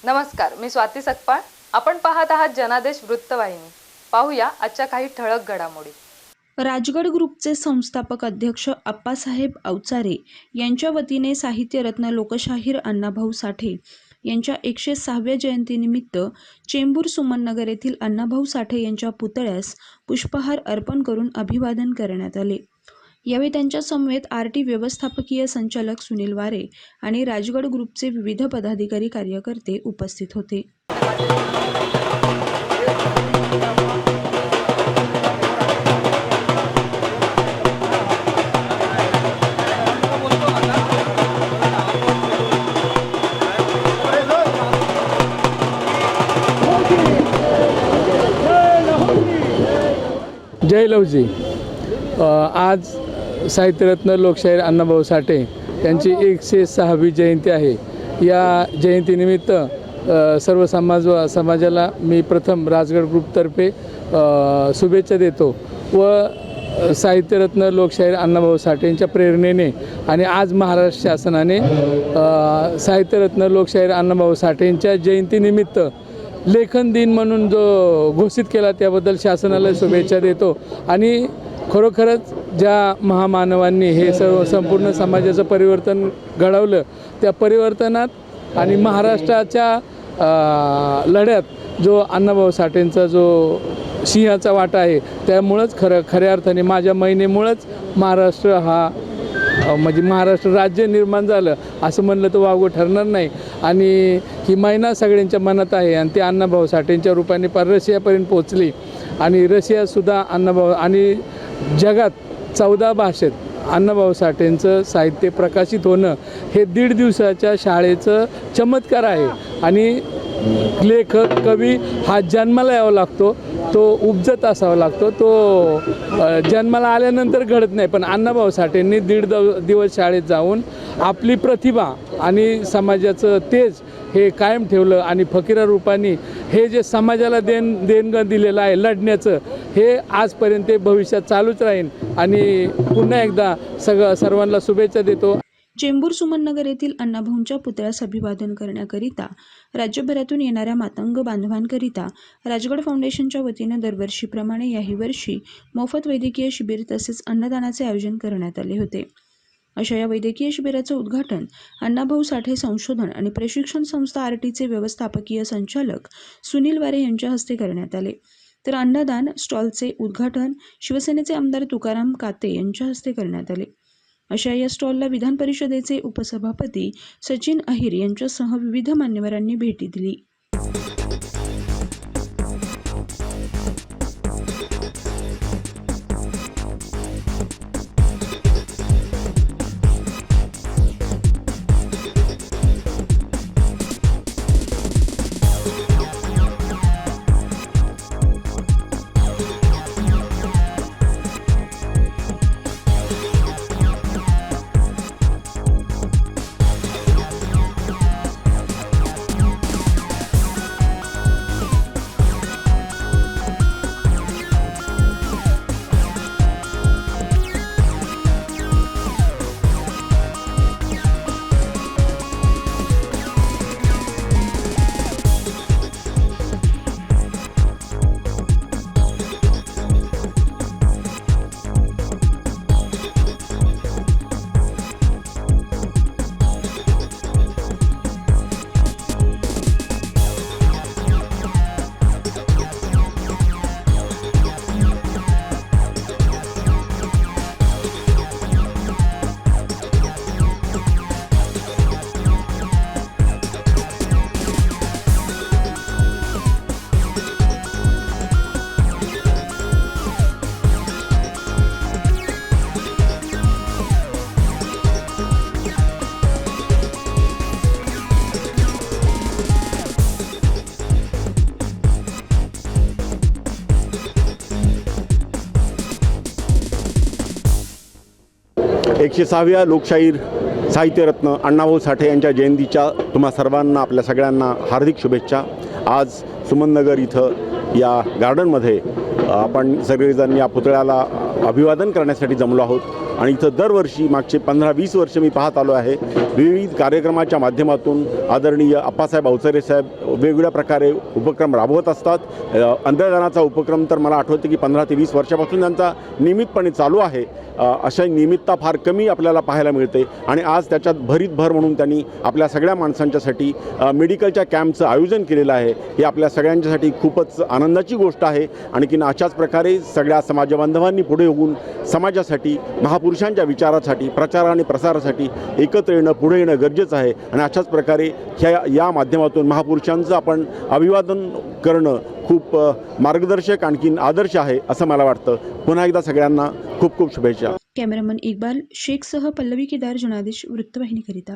नमस्कार, मी स्वाती सकपाळ. आपण पाहत आहात जनादेश वृत्तवाहिनी. पाहूया आजच्या काही ठळक घडामोडी. राजगड ग्रुपचे संस्थापक अध्यक्ष आप्पासाहेब अवचारे यांच्या वतीने साहित्यरत्न लोकशाहीर अण्णाभाऊ साठे यांच्या 106व्या जयंतीनिमित्त चेंबूर सुमननगर येथील अण्णाभाऊ साठे यांच्या पुतळ्यास पुष्पहार अर्पण करून अभिवादन करण्यात आले. यावेळी त्यांच्या समवेत आरटी व्यवस्थापकीय संचालक सुनील वारे आणि राजगड ग्रुपचे विविध पदाधिकारी कार्यकर्ते उपस्थित होते. जय लवजी. आज साहित्यरत्न लोकशाहीर अण्णाभाऊ साठे यांची 106वी जयंती आहे. या जयंतीनिमित्त सर्व समाजाला मी प्रथम राजगड ग्रुपतर्फे शुभेच्छा देतो व साहित्यरत्न लोकशाहीर अण्णाभाऊ साठे यांच्या प्रेरणेने आणि आज महाराष्ट्र शासनाने साहित्यरत्न लोकशाहीर अण्णाभाऊ साठे यांच्या जयंतीनिमित्त लेखन दिन म्हणून जो घोषित केला त्याबद्दल शासनाला शुभेच्छा देतो. आणि खरोखरच ज्या महामानवांनी हे संपूर्ण समाजाचं परिवर्तन घडवलं, त्या परिवर्तनात आणि महाराष्ट्राच्या लढ्यात जो अण्णाभाऊ साठेंचा जो सिंहाचा वाटा आहे, त्यामुळंच खऱ्या अर्थाने माझ्या महिनेमुळंच महाराष्ट्र हा म्हणजे महाराष्ट्र राज्य निर्माण झालं असं म्हणलं तर वावगं ठरणार नाही. आणि ही महिना सगळ्यांच्या मनात आहे आणि ते अण्णाभाऊ साठेंच्या रूपाने पार रशियापर्यंत पोचली आणि रशियासुद्धा अण्णाभाऊ आणि जगात 14 भाषेत अण्णाभाऊ साठेंचं साहित्य प्रकाशित होणं हे 1.5 दिवसाच्या शाळेचं चमत्कार आहे. आणि लेखक कवी हा जन्माला यावा लागतो, तो उपजत असावा लागतो, तो जन्माला आल्यानंतर घडत नाही. पण अण्णाभाऊ साठेंनी 1.5 दिवस शाळेत जाऊन आपली प्रतिभा आणि समाजाचं तेज हे कायम ठेवलं आणि फकीरा रूपाने हे जे समाजाला देणगं दिलेलं आहे लढण्याचं, हे आजपर्यंत भविष्यात चालूच राहील. आणि पुन्हा एकदा सर्वांना शुभेच्छा देतो. चेंबूर सुमननगर येथील अण्णाभाऊंच्या पुतळ्यास अभिवादन करण्याकरिता राज्यभरातून येणाऱ्या मातंग बांधवांकरिता राजगड फाउंडेशनच्या वतीने दरवर्षीप्रमाणे याही वर्षी मोफत वैद्यकीय शिबिर तसेच अन्नदानाचे आयोजन करण्यात आले होते. अशा या वैद्यकीय शिबिराचं उद्घाटन अण्णाभाऊ साठे संशोधन आणि प्रशिक्षण संस्था आरटीचे व्यवस्थापकीय संचालक सुनील वारे यांच्या हस्ते करण्यात आले. तर अन्नदान स्टॉलचे उद्घाटन शिवसेनेचे आमदार तुकाराम काते यांच्या हस्ते करण्यात आले. अशा या स्टॉलला विधान परिषदेचे उपसभापती सचिन अहिर यांच्यासह विविध मान्यवरांनी भेटी दिली. एकशे 6व्या लोकशाहीर साहित्यरत्न अण्णाभाऊ साठे यांच्या जयंतीच्या तुम्हा सर्वांना, आपल्या सगळ्यांना हार्दिक शुभेच्छा. आज सुमननगर इथं या गार्डनमध्ये आपण सगळेजण या पुतळ्याला अभिवादन करण्यासाठी जमलो आहोत. आणि इथं दरवर्षी मागचे 15-20 वर्ष मी पाहत आलो आहे, विविध कार्यक्रमाच्या माध्यमातून आदरणीय अप्पासाहेब अवचरे साहेब वेगवेगळ्या प्रकारे उपक्रम राबवत असतात. अंधदानाचा उपक्रम तर मला आठवते की 15 ते 20 वर्षापासून त्यांचा नियमितपणे चालू आहे. अशा नियमितता फार कमी आपल्याला पाहायला मिळते आणि आज त्याच्यात भरीत भर म्हणून त्यांनी आपल्या सगळ्या माणसांच्यासाठी मेडिकलच्या कॅम्पचं आयोजन केलेलं आहे. ही आपल्या सगळ्यांच्यासाठी खूपच आनंदाची गोष्ट आहे. आणखीन अशाच प्रकारे सगळ्या समाजबांधवांनी पुढे होऊन समाजासाठी, महापुरुषांच्या विचारासाठी, प्रचार आणि प्रसारासाठी एकत्र येणं, पुढे येणं गरजेचं आहे. आणि अशाच प्रकारे या माध्यमातून महापुरुषांचं आपण अभिवादन करणं खूप मार्गदर्शक आणखीन आदर्श आहे असं मला वाटतं. पुन्हा एकदा सगळ्यांना खूप खूप शुभेच्छा. कॅमेरामन इक्बाल शेखसह पल्लवी केदार, जनादेश वृत्तवाहिनीकरिता.